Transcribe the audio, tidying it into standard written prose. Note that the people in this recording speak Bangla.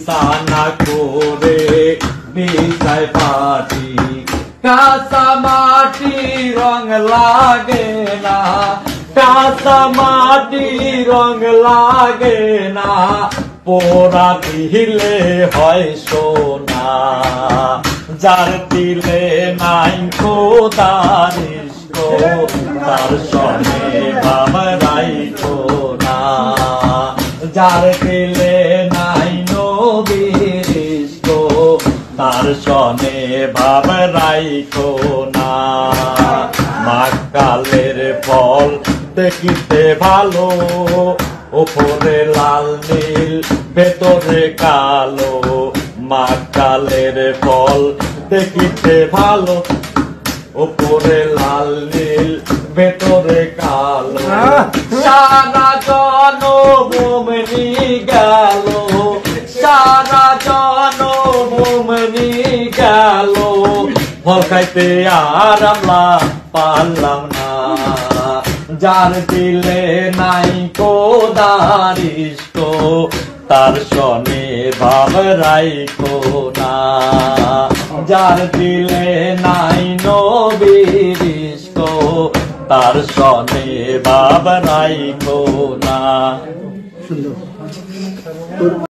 সানা করে বিছায় পাটি কাঁচা মাটি রং লাগে না, কাঁচা মাটি রং লাগে না, পোড়া দিলে হয় সোনা। যার দিলে নাই খোদার ইশক তার সনে বাবা রাইখো না। যার দিলে নাই নবীর ইশক তার সনে ভাব রাইখো না। মাকালের ফল দেখিতে ভালো, উপরে লাল নীল ভেতরে কালো। মাকালের ফল দেখিতে ভালো, উপরে লাল নীল ভেতরে কালো। সারা জনভূমি গেল, সারা জনভূমি গেল, ফল খাইতে আর আমরা পারলাম না। যার দিলে নাই খোদার ইশক তার সনে ভাব রাইখো না। যার দিলে নাই নবীর ইশক তার সনে ভাব রাইখো না। সুন্দর।